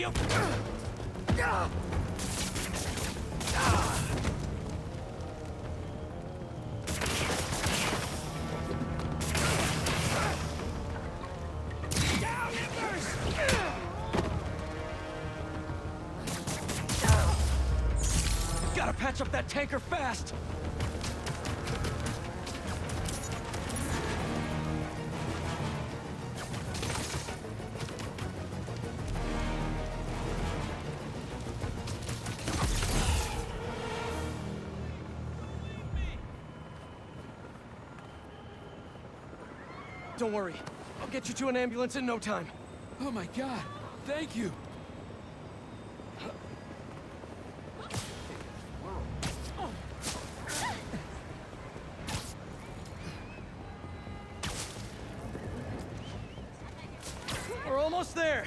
you! Gotta patch up that tanker fast! Don't worry. I'll get you to an ambulance in no time. Oh my God, thank you. We're almost there.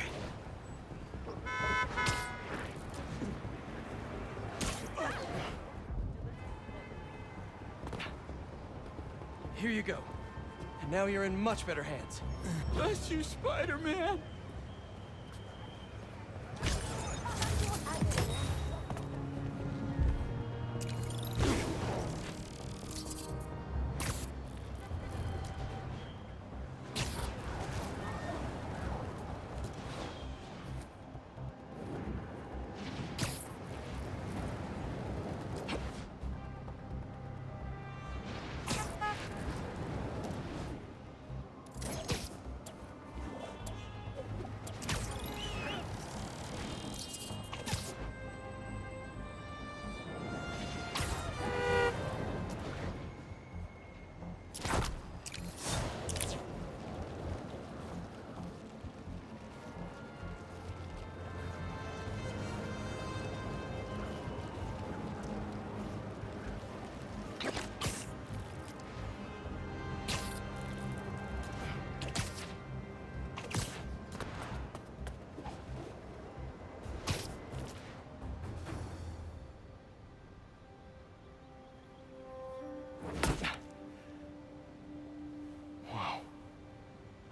Here you go. And now you're in much better hands. Bless you, Spider-Man.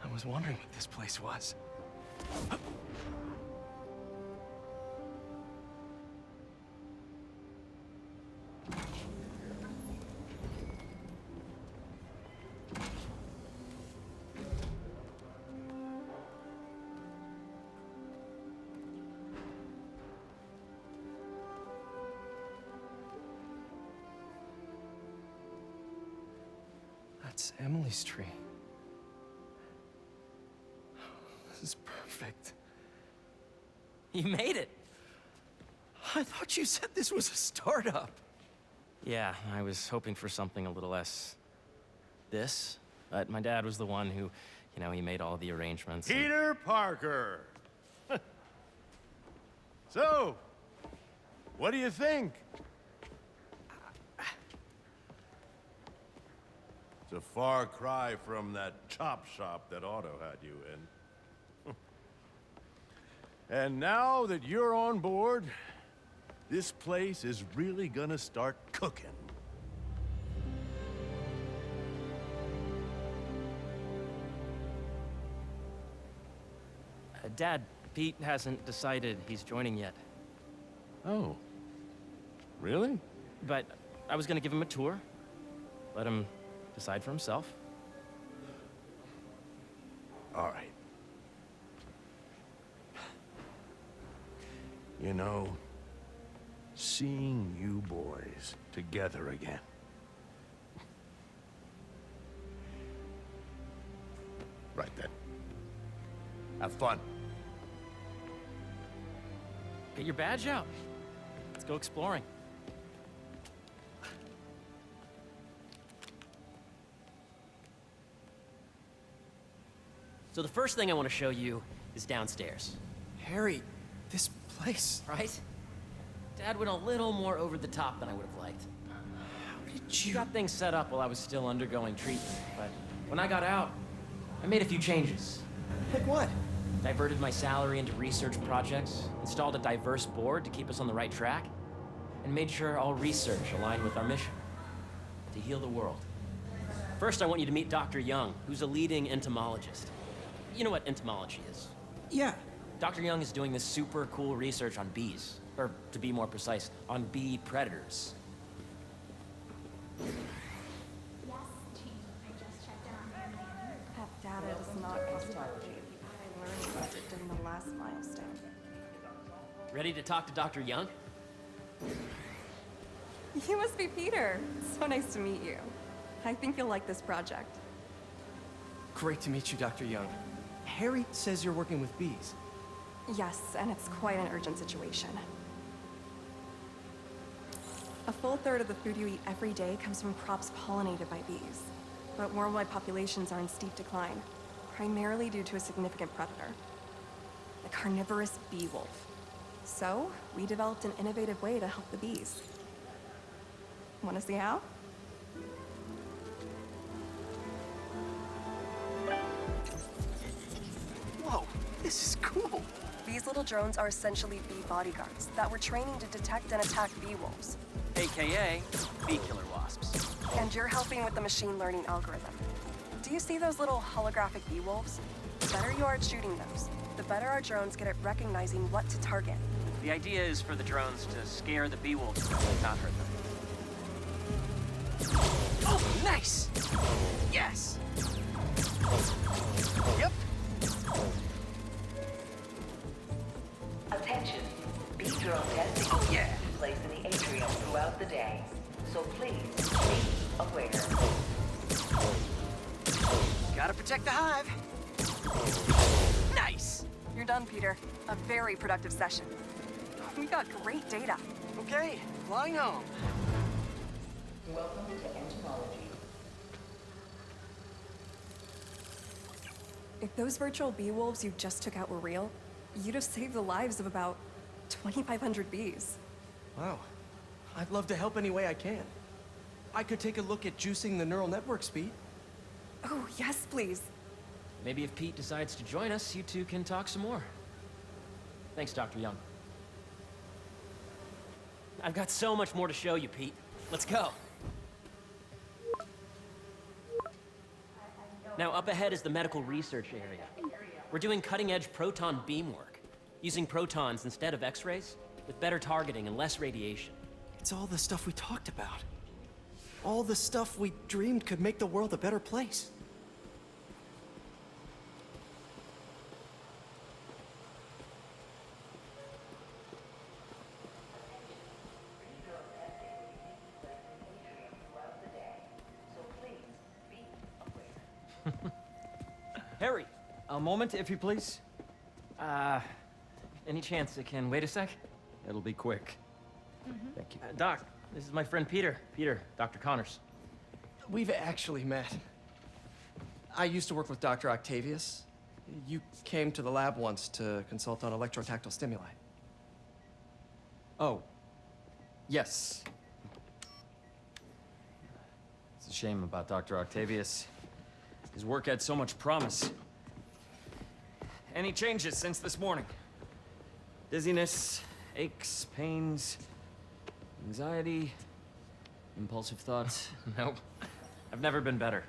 I was wondering what this place was. That's Emily's tree. This is perfect. You made it. I thought you said this was a startup. Yeah, I was hoping for something a little less this, but my dad was the one who, he made all the arrangements. Peter Parker! So, what do you think? It's a far cry from that chop shop that Otto had you in. And now that you're on board, this place is really gonna start cooking. Dad, Pete hasn't decided he's joining yet. Oh. Really? But I was gonna give him a tour, let him decide for himself. All right. You know, seeing you boys together again. Right then. Have fun. Get your badge out. Let's go exploring. So the first thing I want to show you is downstairs. Harry, this place. Right? Dad went a little more over the top than I would have liked. How did He you... got things set up while I was still undergoing treatment, but when I got out, I made a few changes. Like what? Diverted my salary into research projects, installed a diverse board to keep us on the right track, and made sure all research aligned with our mission, to heal the world. First, I want you to meet Dr. Young, who's a leading entomologist. You know what entomology is? Yeah, Dr. Young is doing this super cool research on bees. Or, to be more precise, on bee predators. Yes, Chief. I just checked out. That data does not cost a fortune. I learned about it during the last milestone. Ready to talk to Dr. Young? You must be Peter. So nice to meet you. I think you'll like this project. Great to meet you, Dr. Young. Harry says you're working with bees. Yes, and it's quite an urgent situation. A full third of the food you eat every day comes from crops pollinated by bees. But worldwide populations are in steep decline, primarily due to a significant predator, the carnivorous bee wolf. So, we developed an innovative way to help the bees. Want to see how? Whoa, this is cool. These little drones are essentially bee bodyguards that we're training to detect and attack bee wolves. AKA bee killer wasps. And you're helping with the machine learning algorithm. Do you see those little holographic bee wolves? The better you are at shooting those, the better our drones get at recognizing what to target. The idea is for the drones to scare the bee wolves, not hurt them. Oh, nice! Yes! Yep. Attention, bee drone testing Oh, yeah. takes place in the atrium throughout the day, so please be aware. Gotta protect the hive. Nice! You're done, Peter. A very productive session. We got great data. Okay, flying home. Welcome to entomology. If those virtual bee wolves you just took out were real, you'd have saved the lives of about 2,500 bees. Wow. I'd love to help any way I can. I could take a look at juicing the neural network speed. Oh, yes, please. Maybe if Pete decides to join us, you two can talk some more. Thanks, Dr. Young. I've got so much more to show you, Pete. Let's go. Now, up ahead is the medical research area. We're doing cutting-edge proton beam work, using protons instead of X-rays, with better targeting and less radiation. It's all the stuff we talked about. All the stuff we dreamed could make the world a better place. Harry! A moment, if you please. Any chance it can wait a sec? It'll be quick. Thank you. Doc, this is my friend Peter. Peter, Dr. Connors. We've actually met. I used to work with Dr. Octavius. You came to the lab once to consult on electrotactile stimuli. Oh. Yes. It's a shame about Dr. Octavius. His work had so much promise. Any changes since this morning? Dizziness, aches, pains, anxiety, impulsive thoughts. Nope. I've never been better.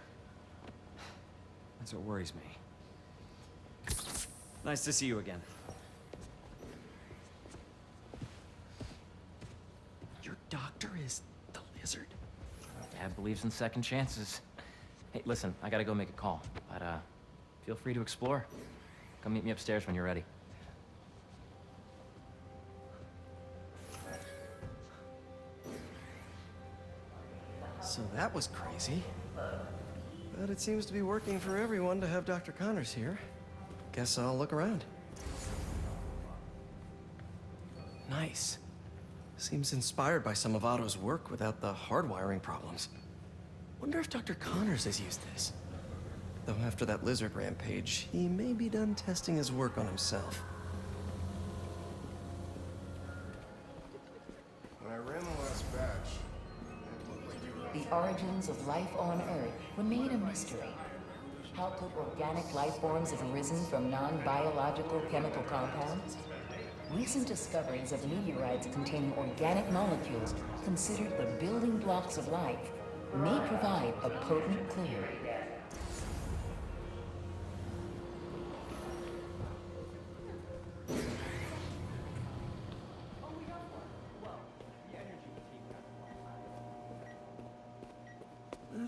That's what worries me. Nice to see you again. Your doctor is the lizard. Dad believes in second chances. Hey, listen, I gotta go make a call, but feel free to explore. Come meet me upstairs when you're ready. So that was crazy. But it seems to be working for everyone to have Dr. Connors here. Guess I'll look around. Nice. Seems inspired by some of Otto's work without the hardwiring problems. Wonder if Dr. Connors has used this. Though after that lizard rampage, he may be done testing his work on himself. When I ran the last batch, it looked like you were... The origins of life on Earth remain a mystery. How could organic life forms have arisen from non-biological chemical compounds? Recent discoveries of meteorites containing organic molecules considered the building blocks of life may provide a potent clue.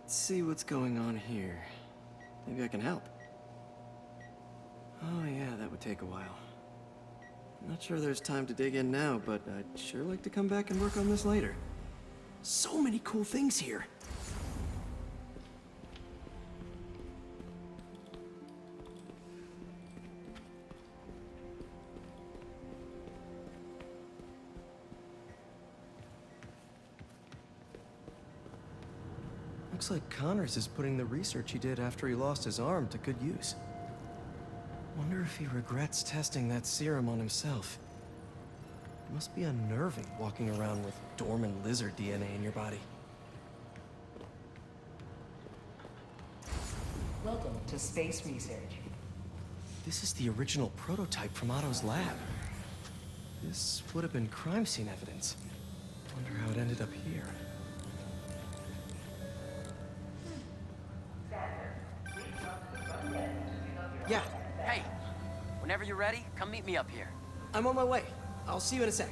Let's see what's going on here. Maybe I can help. Oh yeah, that would take a while. I'm not sure there's time to dig in now, but I'd sure like to come back and work on this later. So many cool things here. Looks like Connors is putting the research he did after he lost his arm to good use. Wonder if he regrets testing that serum on himself. It must be unnerving walking around with dormant lizard DNA in your body. Welcome to Space Research. This is the original prototype from Otto's lab. This would have been crime scene evidence. Wonder how it ended up here. Yeah, Hey, whenever you're ready, come meet me up here. I'm on my way. I'll see you in a sec.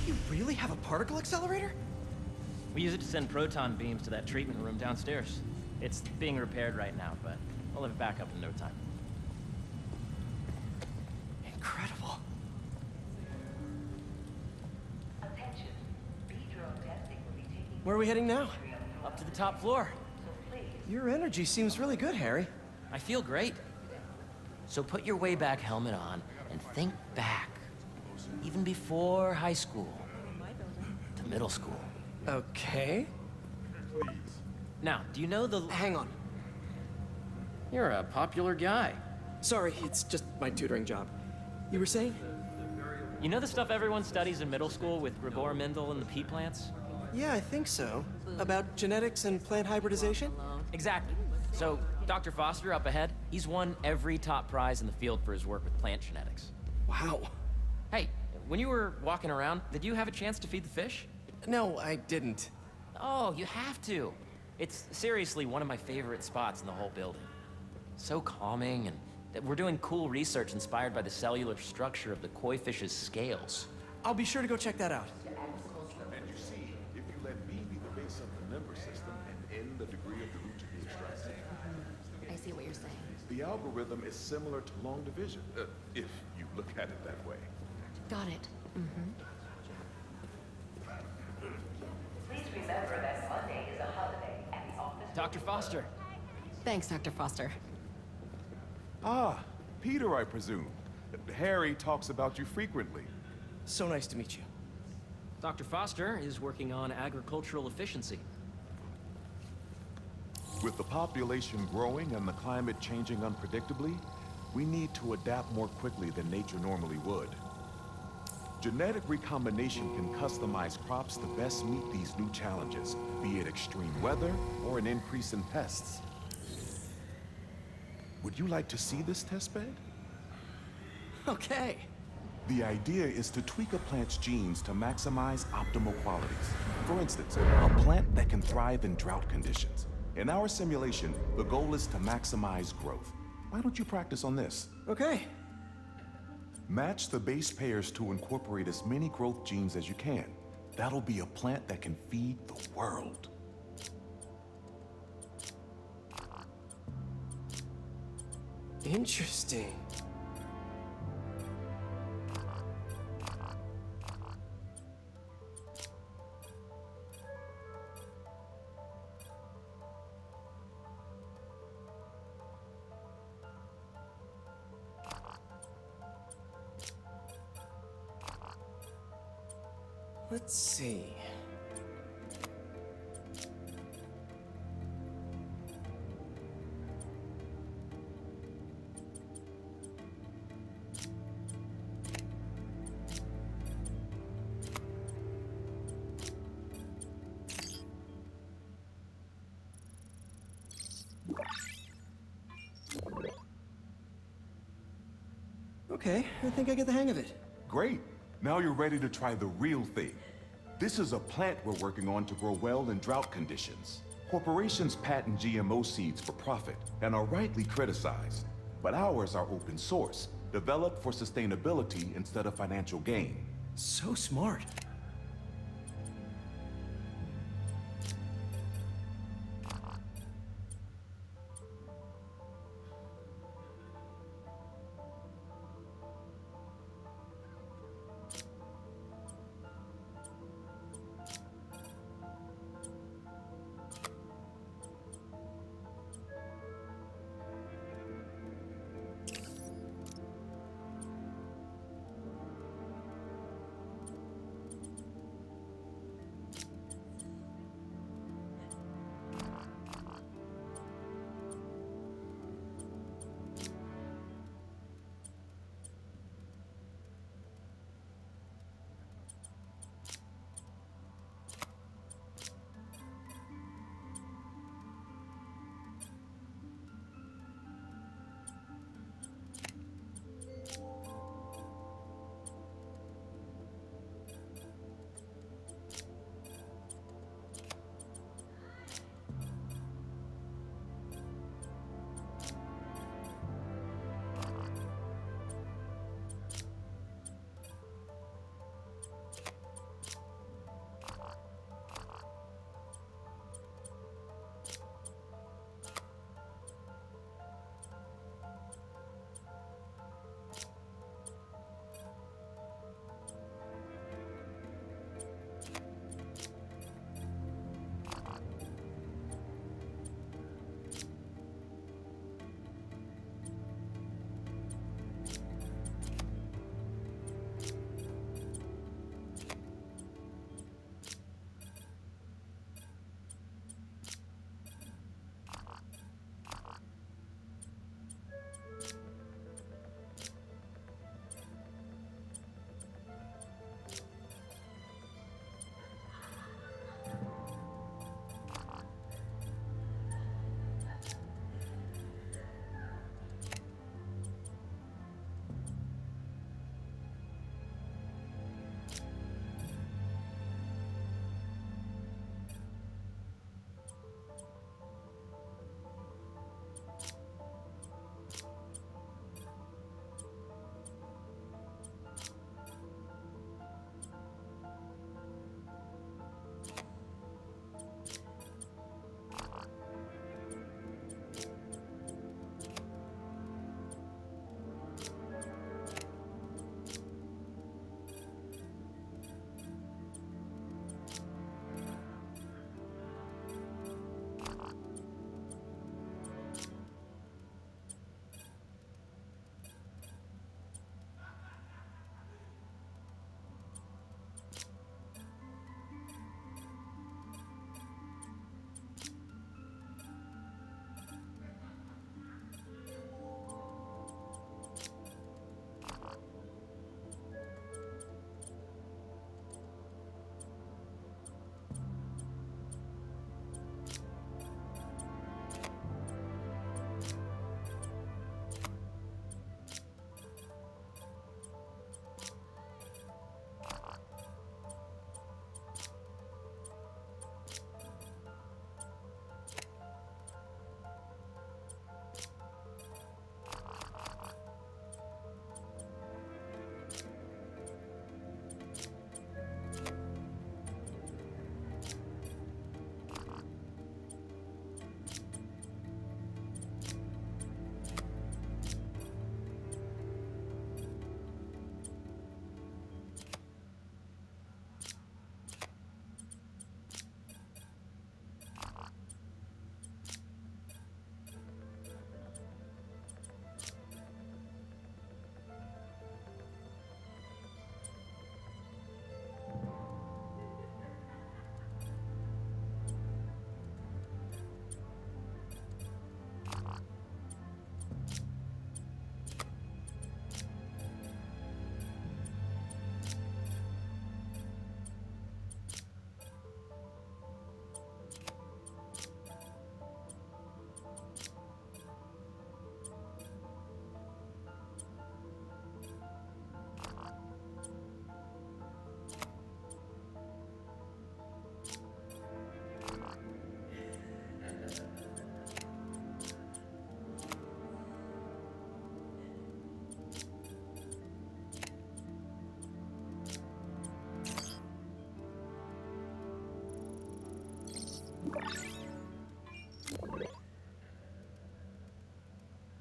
You really have a particle accelerator? We use it to send proton beams to that treatment room downstairs. It's being repaired right now, but we'll have it back up in no time. Incredible. Attention. B-drone testing will be taking Where are we heading now? Up to the top floor. Your energy seems really good, Harry. I feel great. So put your way back helmet on and think back. Even before high school. To middle school. Okay. Now, do you know the... Hang on. You're a popular guy. Sorry, it's just my tutoring job. You were saying? You know the stuff everyone studies in middle school with Gregor Mendel and the pea plants? Yeah, I think so. About genetics and plant hybridization? Exactly. So, Dr. Foster up ahead, he's won every top prize in the field for his work with plant genetics. Wow. Hey, when you were walking around, did you have a chance to feed the fish? No, I didn't. Oh, you have to. It's seriously one of my favorite spots in the whole building. So calming, and we're doing cool research inspired by the cellular structure of the koi fish's scales. I'll be sure to go check that out. And you see, if you let B be the base of the member system and N the degree of the root to be extracted, I see what you're saying. the algorithm is similar to long division, if you look at it that way. Got it. Please remember that Monday is a holiday at the office. Dr. Foster. Thanks, Dr. Foster. Ah, Peter, I presume. Harry talks about you frequently. So nice to meet you. Dr. Foster is working on agricultural efficiency. With the population growing and the climate changing unpredictably, we need to adapt more quickly than nature normally would. Genetic recombination can customize crops to best meet these new challenges, be it extreme weather or an increase in pests. Would you like to see this testbed? Okay. The idea is to tweak a plant's genes to maximize optimal qualities. For instance, a plant that can thrive in drought conditions. In our simulation, the goal is to maximize growth. Why don't you practice on this? Okay. Match the base pairs to incorporate as many growth genes as you can. That'll be a plant that can feed the world. Interesting. Let's see. Okay, I think I get the hang of it. Great. Now you're ready to try the real thing. This is a plant we're working on to grow well in drought conditions. Corporations patent GMO seeds for profit and are rightly criticized. But ours are open source, developed for sustainability instead of financial gain. So smart.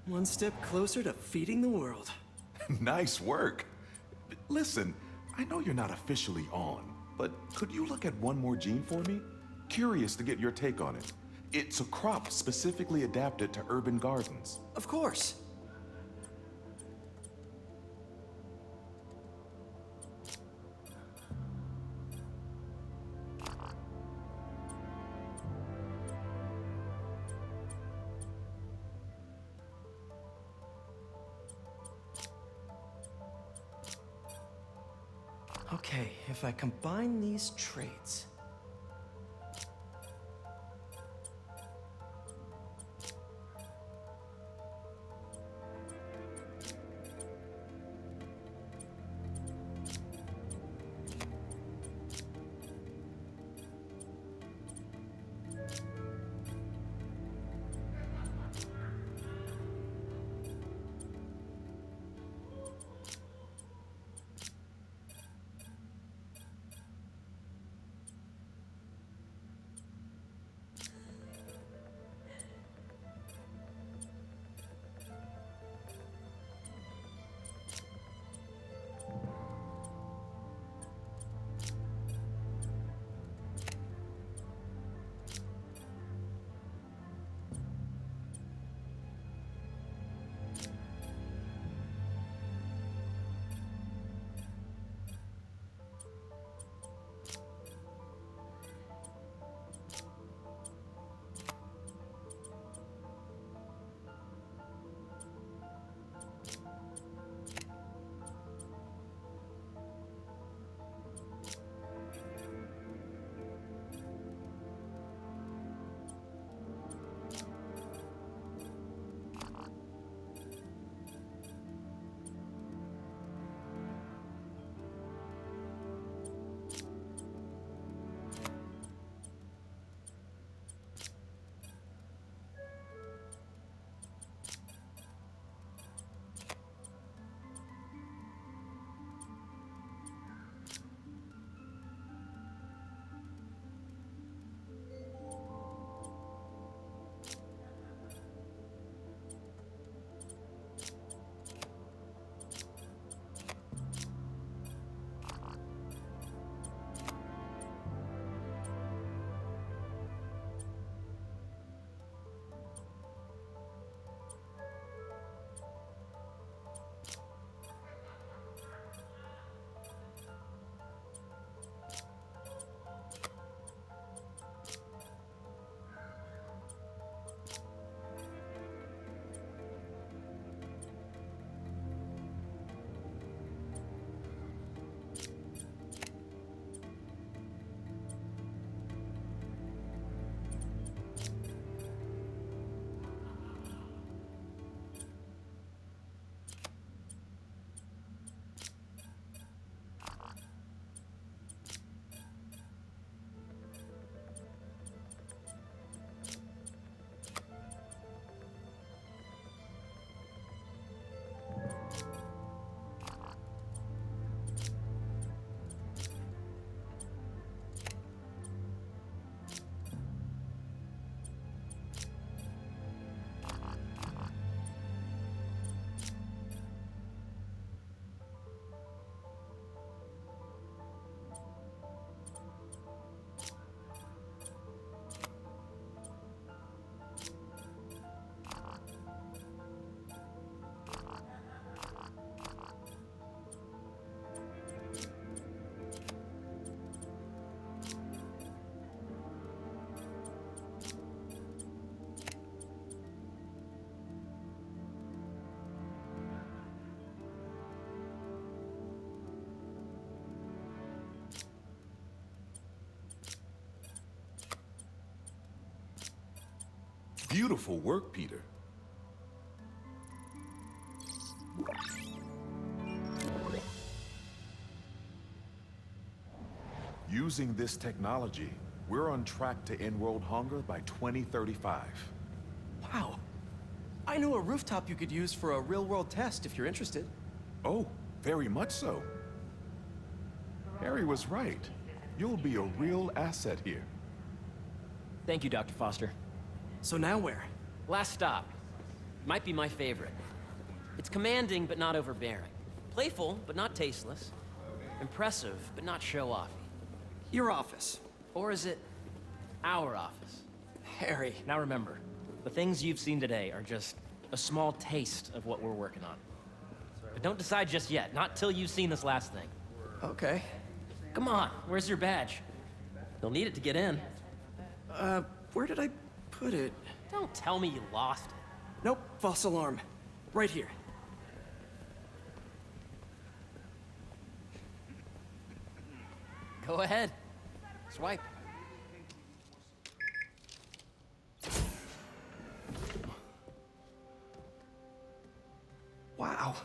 One step closer to feeding the world. Nice work. Listen, I know you're not officially on, but could you look at one more gene for me? Curious to get your take on it. It's a crop specifically adapted to urban gardens. Of course. Okay, if I combine these traits... Beautiful work, Peter. Using this technology, we're on track to end world hunger by 2035. Wow. I know a rooftop you could use for a real-world test if you're interested. Oh, very much so. Harry was right. You'll be a real asset here. Thank you, Dr. Foster. So now where? Last stop. Might be my favorite. It's commanding, but not overbearing. Playful, but not tasteless. Impressive, but not show-offy. Your office. Or is it our office? Harry. Now remember, the things you've seen today are just a small taste of what we're working on. But don't decide just yet, not till you've seen this last thing. Okay. Come on, where's your badge? You'll need it to get in. Where did I put it? Don't tell me you lost it. Nope, false alarm. Right here. Go ahead. Swipe. Wow.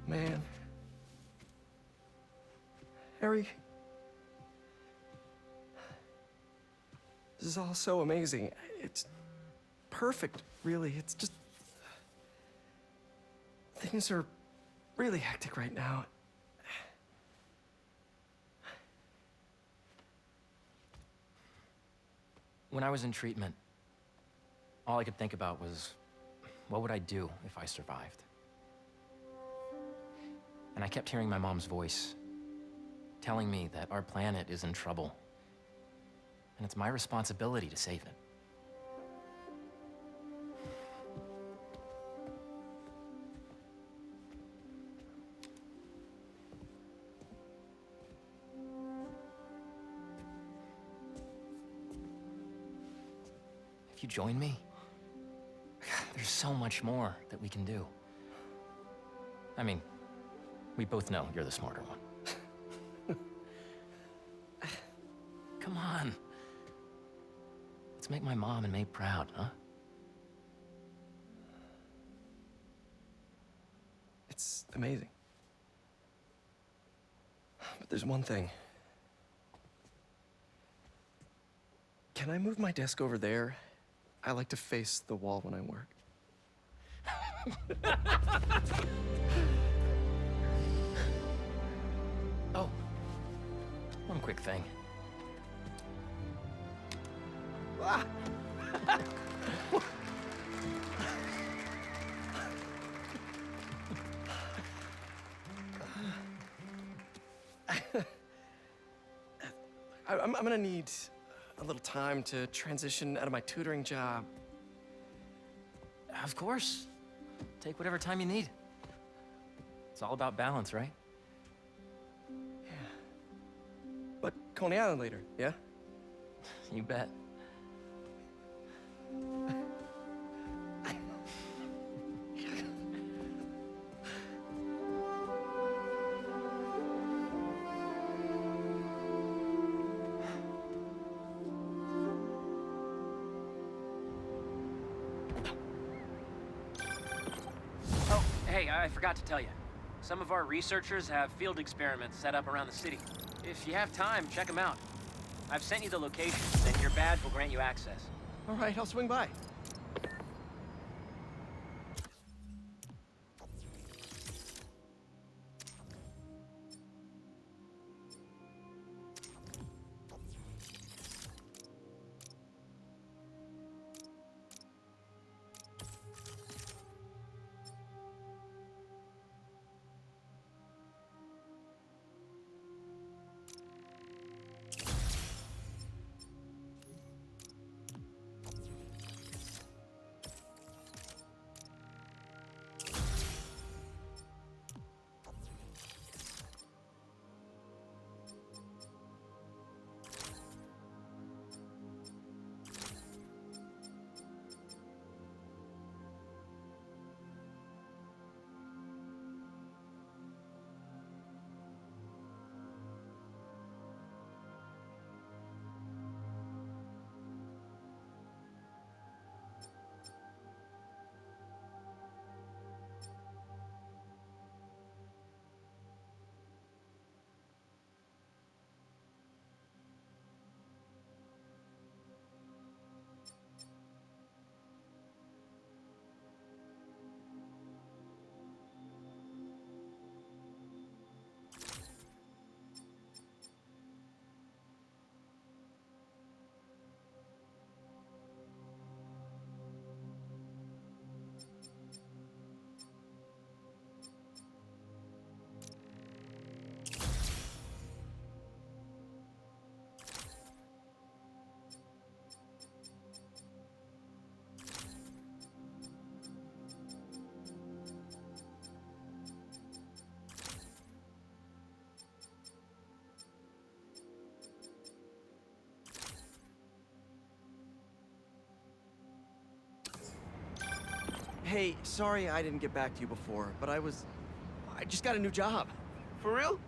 Man. Harry. This is all so amazing. It's perfect, really. It's just... Things are really hectic right now. When I was in treatment, all I could think about was, what would I do if I survived? And I kept hearing my mom's voice, telling me that our planet is in trouble, and it's my responsibility to save it. If you join me, there's so much more that we can do. I mean, we both know you're the smarter one. Come on. Let's make my mom and May proud, huh? It's amazing. But there's one thing. Can I move my desk over there? I like to face the wall when I work. Oh, one quick thing. Ah! I'm gonna need a little time to transition out of my tutoring job. Of course. Take whatever time you need. It's all about balance, right? Yeah. But Coney Island later, yeah? You bet. Oh, hey, I forgot to tell you. Some of our researchers have field experiments set up around the city. If you have time, check them out. I've sent you the locations, and your badge will grant you access. All right, I'll swing by. Hey, sorry I didn't get back to you before, but I just got a new job. For real?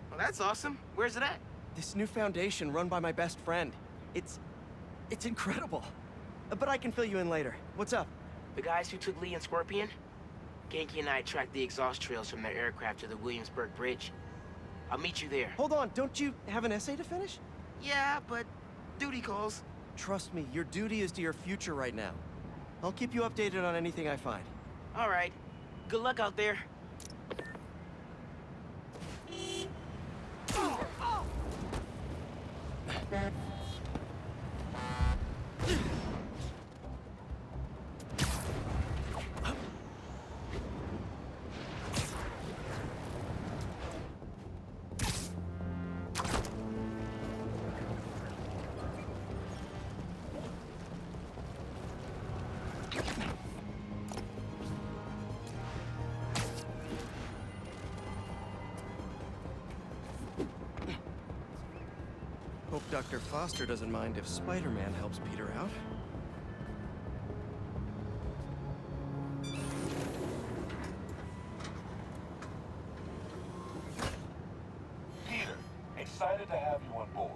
Well, that's awesome. Where's it at? This new foundation run by my best friend. It's incredible. But I can fill you in later. What's up? The guys who took Lee and Scorpion? Genki and I tracked the exhaust trails from their aircraft to the Williamsburg Bridge. I'll meet you there. Hold on, don't you have an essay to finish? Yeah, but duty calls. Trust me, your duty is to your future right now. I'll keep you updated on anything I find. All right. Good luck out there. Hope Dr. Foster doesn't mind if Spider-Man helps Peter out. Peter, excited to have you on board.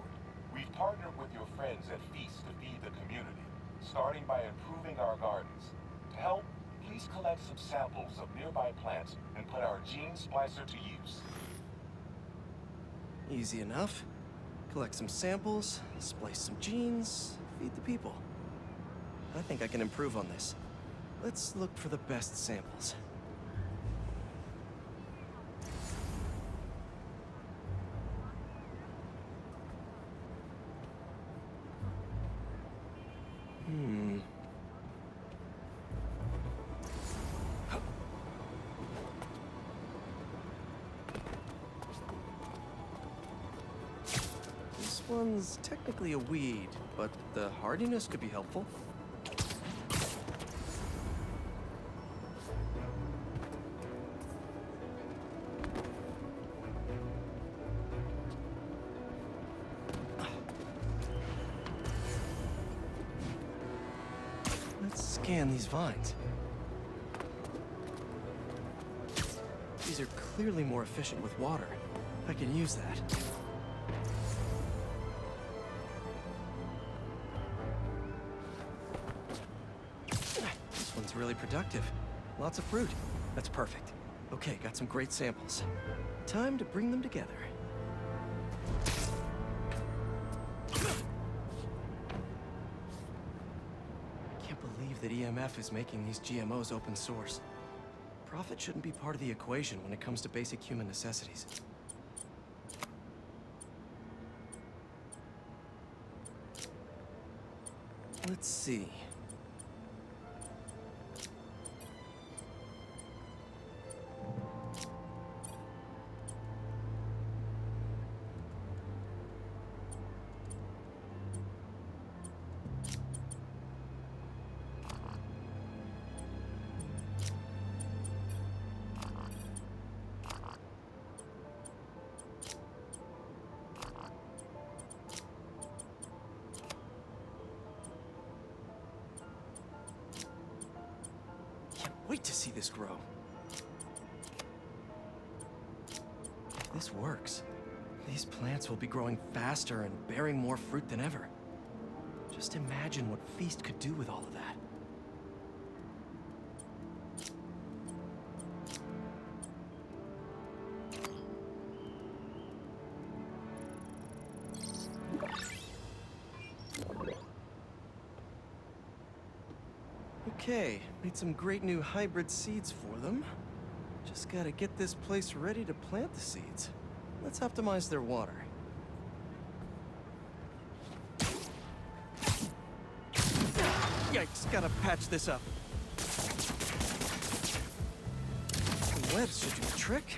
We've partnered with your friends at Feast to feed the community, starting by improving our gardens. To help, please collect some samples of nearby plants and put our gene splicer to use. Easy enough. Collect some samples, splice some genes, feed the people. I think I can improve on this. Let's look for the best samples. This one's technically a weed, but the hardiness could be helpful. Let's scan these vines. These are clearly more efficient with water. I can use that. This one's really productive. Lots of fruit. That's perfect. Okay, got some great samples. Time to bring them together. Can't believe that EMF is making these GMOs open source. Profit shouldn't be part of the equation when it comes to basic human necessities. Let's see. Wait to see this grow. If this works, these plants will be growing faster and bearing more fruit than ever. Just imagine what Feast could do with all of that. Okay, made some great new hybrid seeds for them. Just gotta get this place ready to plant the seeds. Let's optimize their water. Yikes, gotta patch this up. The lead should do the trick.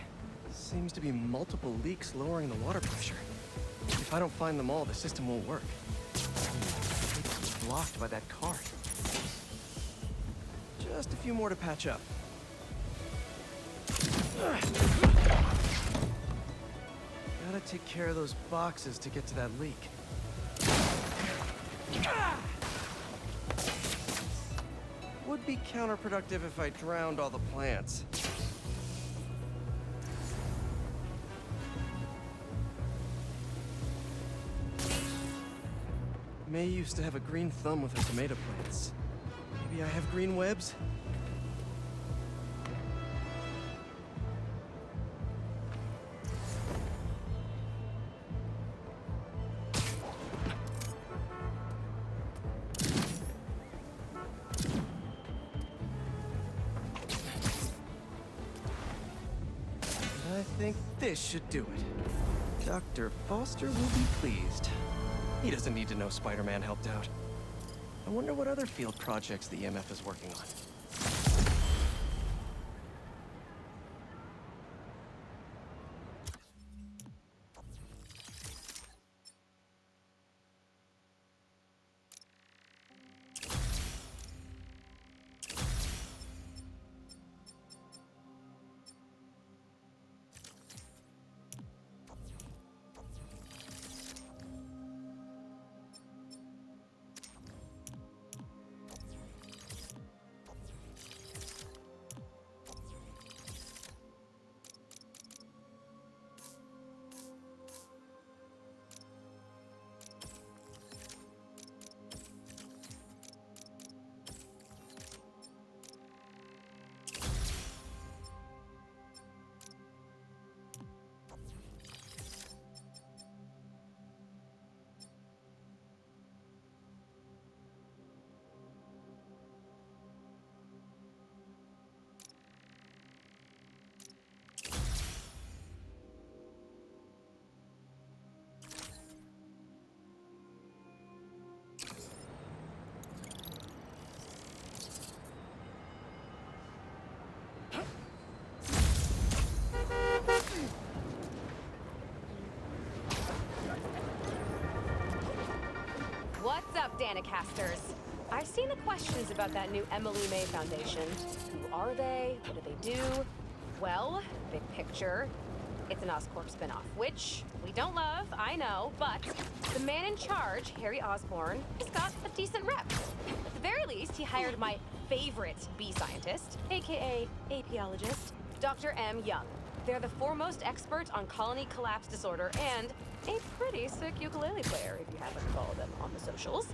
Seems to be multiple leaks lowering the water pressure. If I don't find them all, the system won't work. It's blocked by that cart. Just a few more to patch up. Gotta take care of those boxes to get to that leak. Would would be counterproductive if I drowned all the plants. May used to have a green thumb with her tomato plants. Maybe I have green webs? I think this should do it. Dr. Foster will be pleased. He doesn't need to know Spider-Man helped out. I wonder what other field projects the EMF is working on. What's up, Danicasters? I've seen the questions about that new Emily May Foundation. Who are they? What do they do? Well, big picture, it's an Oscorp spinoff, which we don't love, I know, but the man in charge, Harry Osborn, has got a decent rep. At the very least, he hired my favorite bee scientist, aka apiologist, Dr. M. Young. They're the foremost expert on colony collapse disorder and a pretty sick ukulele player, if you happen to follow them on the socials.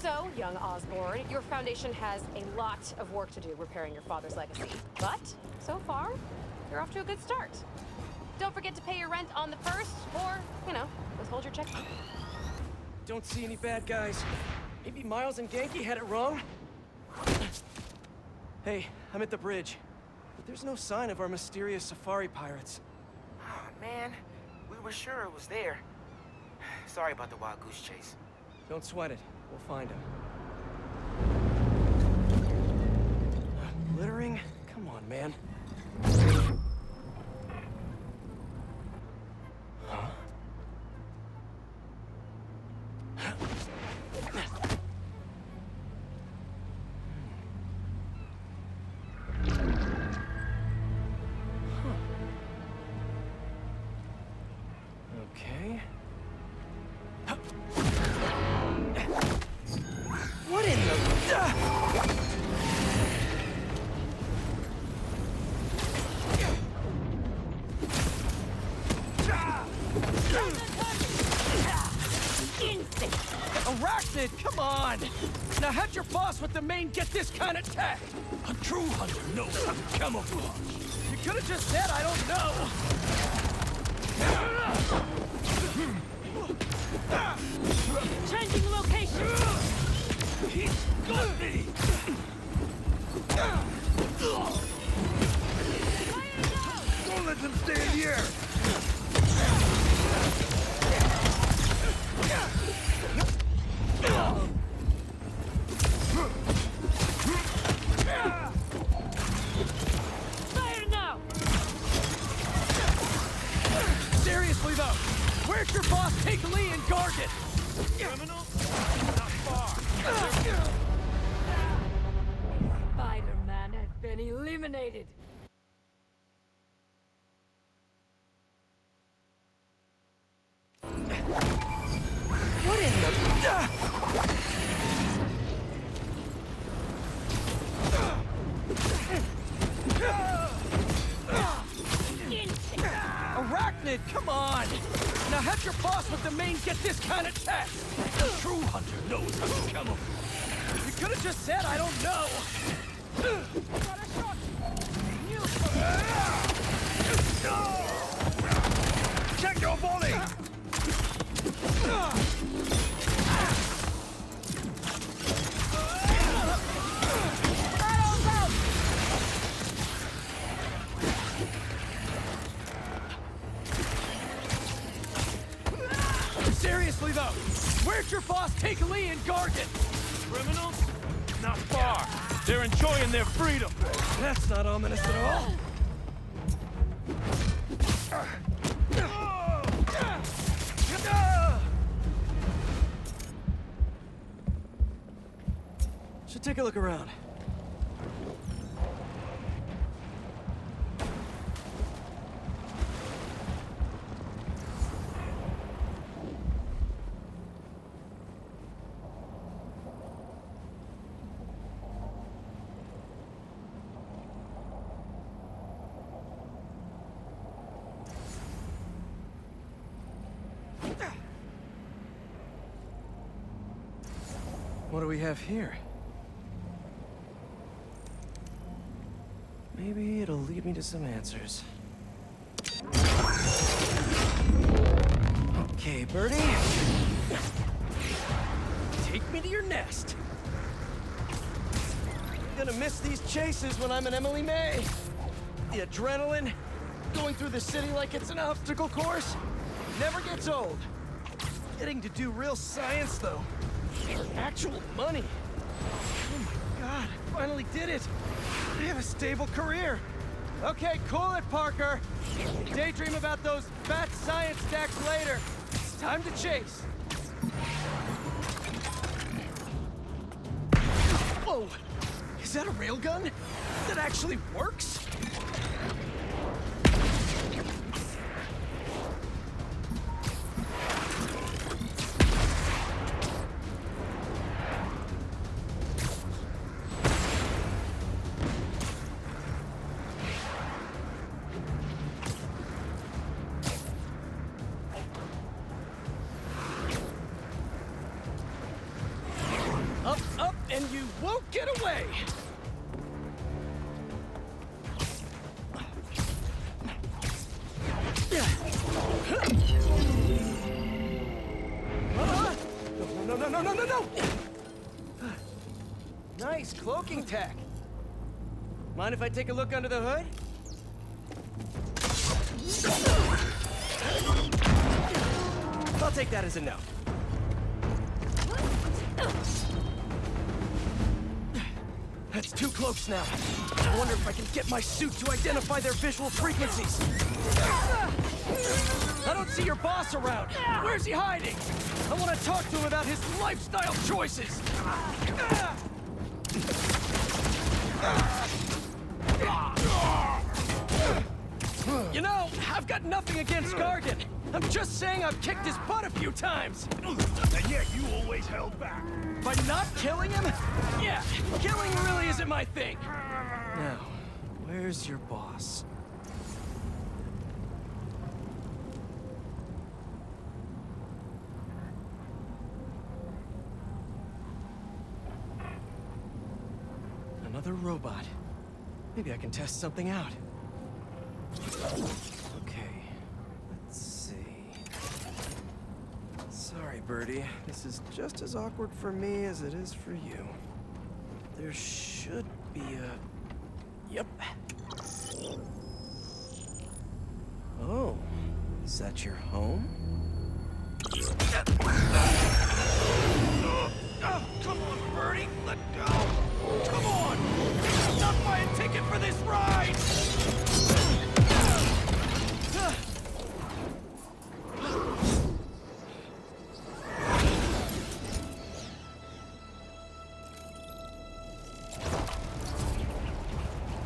So, young Osborn, your foundation has a lot of work to do repairing your father's legacy. But, so far, you're off to a good start. Don't forget to pay your rent on the 1st, or, withhold your check. Don't see any bad guys. Maybe Miles and Genki had it wrong? Hey, I'm at the bridge. But there's no sign of our mysterious safari pirates. Oh, man. We were sure it was there. Sorry about the wild goose chase. Don't sweat it. We'll find him. Littering? Come on, man. Huh? Okay. What in the... Arachnid, come on! Now how'd your boss with the mane get this kind of tech? A true hunter knows how to camouflage. You could have just said I don't know. Changing location! He's got me! Don't let them stand here! Fire now! Seriously though, where'd your boss take Lee and Gargan? Criminal? Not far. Spider-Man has been eliminated. What in the... Come on! Now have your boss with the main get this kind of tech! A true hunter knows how to camouflage. You could have just said, I don't know! Check your volley! Seriously though, where'd your boss take Lee and Gargan? Criminals? Not far. They're enjoying their freedom. That's not ominous at all. Should take a look around. What do we have here? Maybe it'll lead me to some answers. Okay, Birdie. Take me to your nest. Gonna miss these chases when I'm an Emily May. The adrenaline, going through the city like it's an obstacle course, never gets old. Getting to do real science, though. For actual money. Oh my God, I finally did it. I have a stable career. Okay, cool it, Parker. Daydream about those fat science stacks later. It's time to chase. Whoa! Is that a railgun? That actually works? Up, up, and you won't get away! No, no, no, no, no, no! Nice cloaking tech. Mind if I take a look under the hood? I'll take that as a no. That's two cloaks now. I wonder if I can get my suit to identify their visual frequencies. I don't see your boss around. Where's he hiding? I want to talk to him about his lifestyle choices. You know, I've got nothing against Gargan. I'm just saying I've kicked his butt a few times. And yet you always held back. By not killing him? Yeah, killing really isn't my thing. Now, where's your boss? Another robot. Maybe I can test something out. Okay, let's see. Sorry, Birdie. This is just as awkward for me as it is for you. There should be a... Yep. Oh, is that your home? Oh, come on, Birdie, let go! Come on! Not buy a ticket for this ride!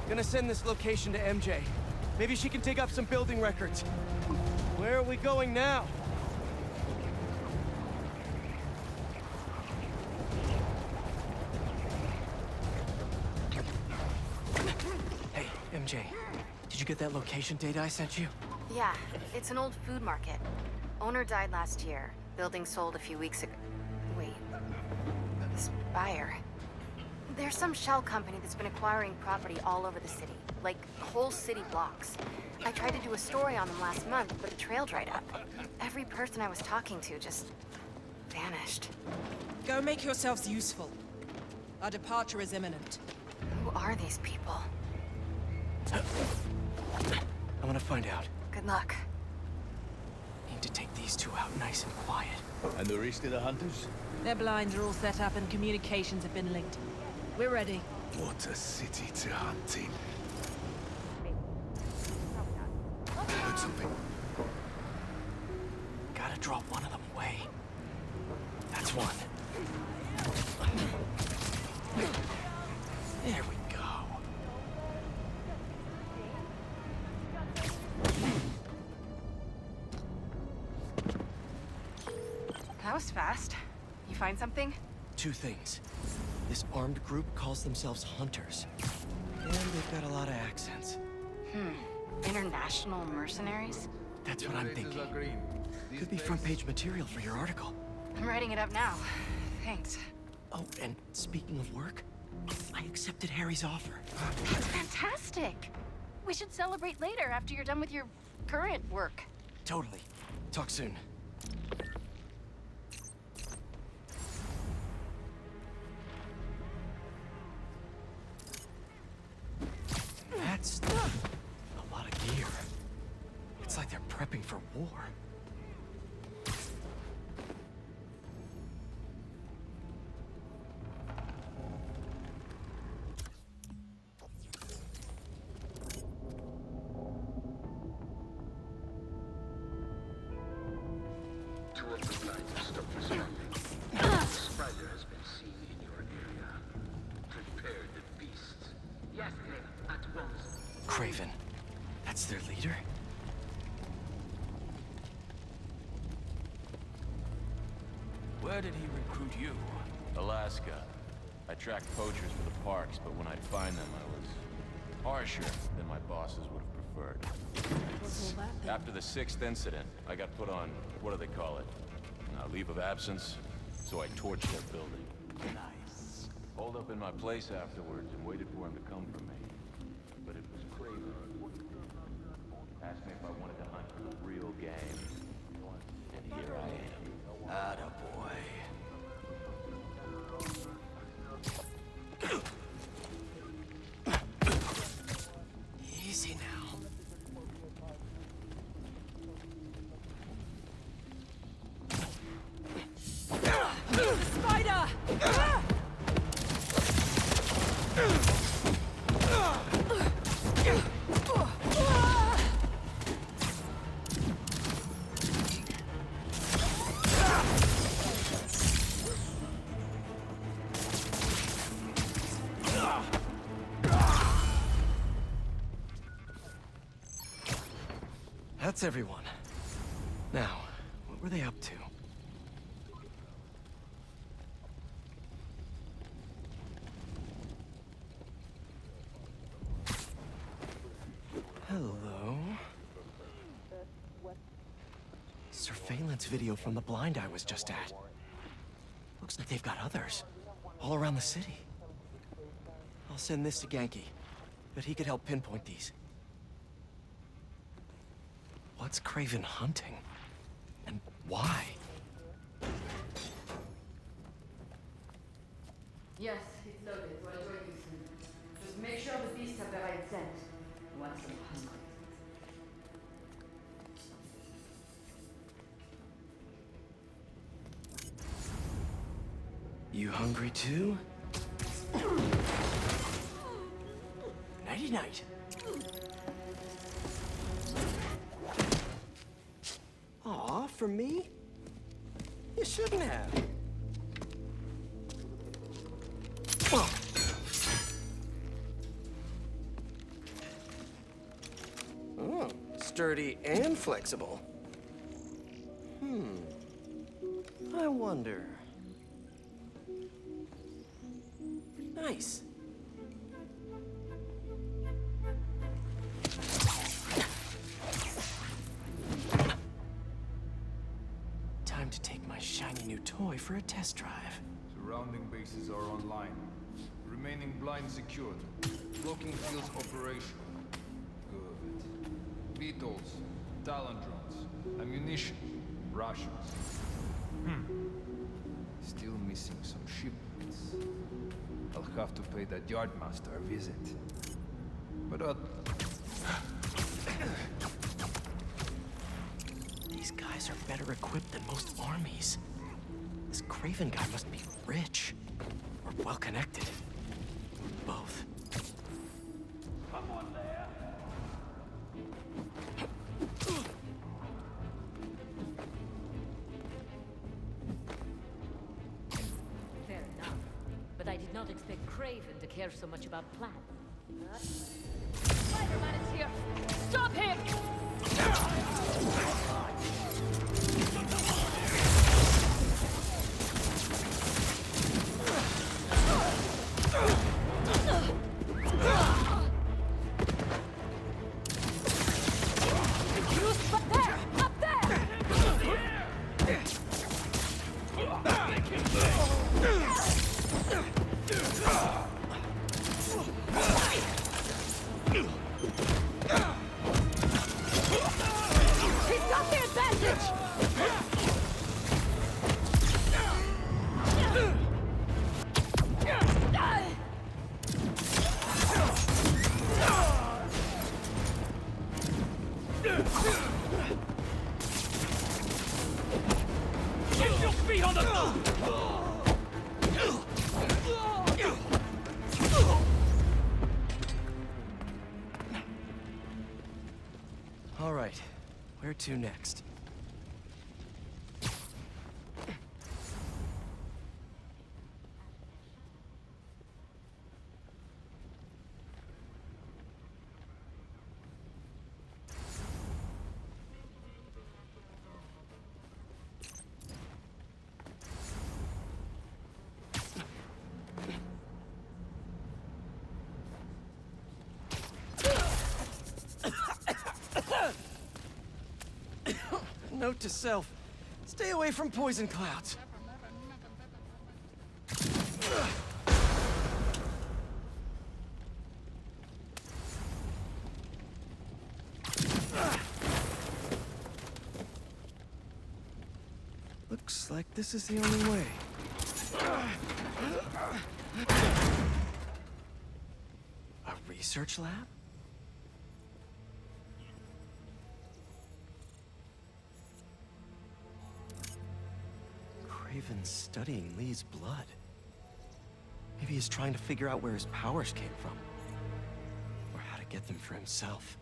Gonna send this location to MJ. Maybe she can dig up some building records. Where are we going now? Hey, MJ. Did you get that location data I sent you? Yeah, it's an old food market. Owner died last year. Building sold a few weeks ago. Wait. This buyer. There's some shell company that's been acquiring property all over the city. Like, whole city blocks. I tried to do a story on them last month, but the trail dried up. Every person I was talking to just vanished. Go make yourselves useful. Our departure is imminent. Who are these people? I'm gonna find out. Good luck. Need to take these two out nice and quiet. And the rest of the hunters? Their blinds are all set up and communications have been linked. We're ready. What a city to hunt in. Heard something. Gotta draw one of them away. That's one. There we go. That was fast. You find something? Two things. This armed group calls themselves Hunters. And they've got a lot of accents. International mercenaries? That's what I'm thinking. Could be front-page material for your article. I'm writing it up now. Thanks. Oh, and speaking of work, I accepted Harry's offer. That's fantastic! We should celebrate later after you're done with your current work. Totally. Talk soon. That's a lot of gear. It's like they're prepping for war. Two of the lines have stopped responding. A spider has been seen in your area. Prepare the beasts. Yes, at once. Craven. That's their leader? Where did he recruit you? Alaska. I tracked poachers for the parks, but when I'd find them, I was harsher than my bosses would have preferred. After the 6th incident, I got put on, what do they call it? Leave of absence, so I torched their building. Nice. Holed up in my place afterwards and waited for him to come for me. But it was Craven. Asked me if I wanted to hunt for the real game. And here I am. Attaboy. Easy now. Spider! That's everyone. Now, what were they up to? Hello? Surveillance video from the blind I was just at. Looks like they've got others. All around the city. I'll send this to Genki. But he could help pinpoint these. What's Craven hunting? And why? Yes, it's loaded. What do you soon? Just make sure the beasts have the right scent. Once I'm hungry. You hungry too? Nighty-night. Aw, for me? You shouldn't have. Oh, sturdy and flexible. I wonder. Nice. toy for a test drive. Surrounding bases are online. Remaining blind secured. Blocking fields operational. Good. Beetles, Talon drones, ammunition, rations. Still missing some shipments. I'll have to pay that yardmaster a visit. But These guys are better equipped than most armies. This Craven guy must be rich. Or well-connected. Both. Come on there. Fair enough. But I did not expect Craven to care so much about plans. Spider-Man is here! Stop him! Get your feet on the... All right, where to next? Note to self, stay away from poison clouds. Looks like this is the only way. A research lab? Craven's studying Lee's blood. Maybe he's trying to figure out where his powers came from. Or how to get them for himself.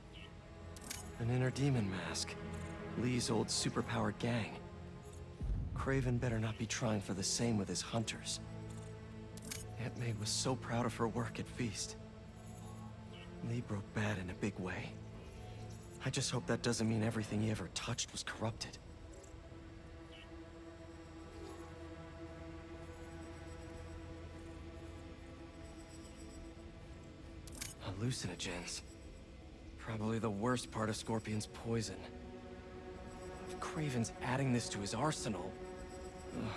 An inner demon mask. Lee's old superpowered gang. Craven better not be trying for the same with his hunters. Aunt May was so proud of her work at Feast. Lee broke bad in a big way. I just hope that doesn't mean everything he ever touched was corrupted. Hallucinogens. Probably the worst part of Scorpion's poison. If Craven's adding this to his arsenal... Ugh.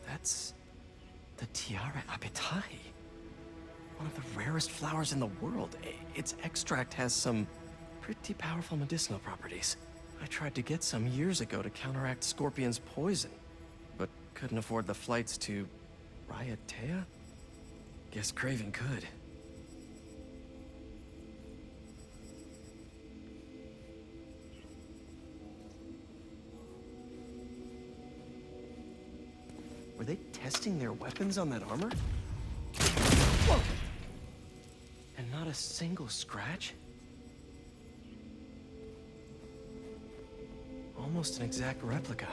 That's... the Tiara Apitai. One of the rarest flowers in the world. Its extract has some pretty powerful medicinal properties. I tried to get some years ago to counteract Scorpion's poison, but couldn't afford the flights to Raiatea? Guess Craven could. Were they testing their weapons on that armor? Whoa! And not a single scratch? Almost an exact replica.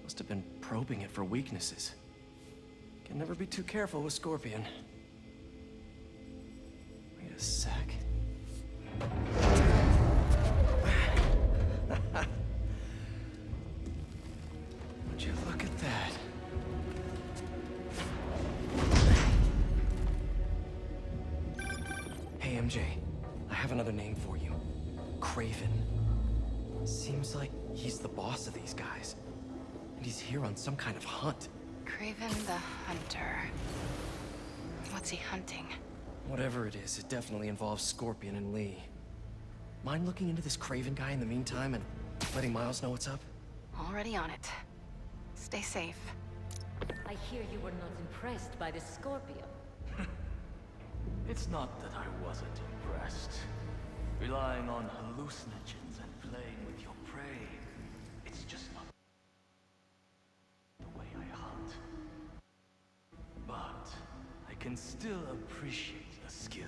Must have been probing it for weaknesses. Can never be too careful with Scorpion. Wait a sec. Would you look at that? Hey, MJ. I have another name for you. Craven. Seems like he's the boss of these guys. And he's here on some kind of hunt. Craven the Hunter. What's he hunting? Whatever it is, it definitely involves Scorpion and Lee. Mind looking into this Craven guy in the meantime and letting Miles know what's up? Already on it. Stay safe. I hear you were not impressed by the Scorpion. It's not that I wasn't impressed. Relying on hallucinogens and playing with your prey, it's just not the way I hunt. But I can still appreciate the skill.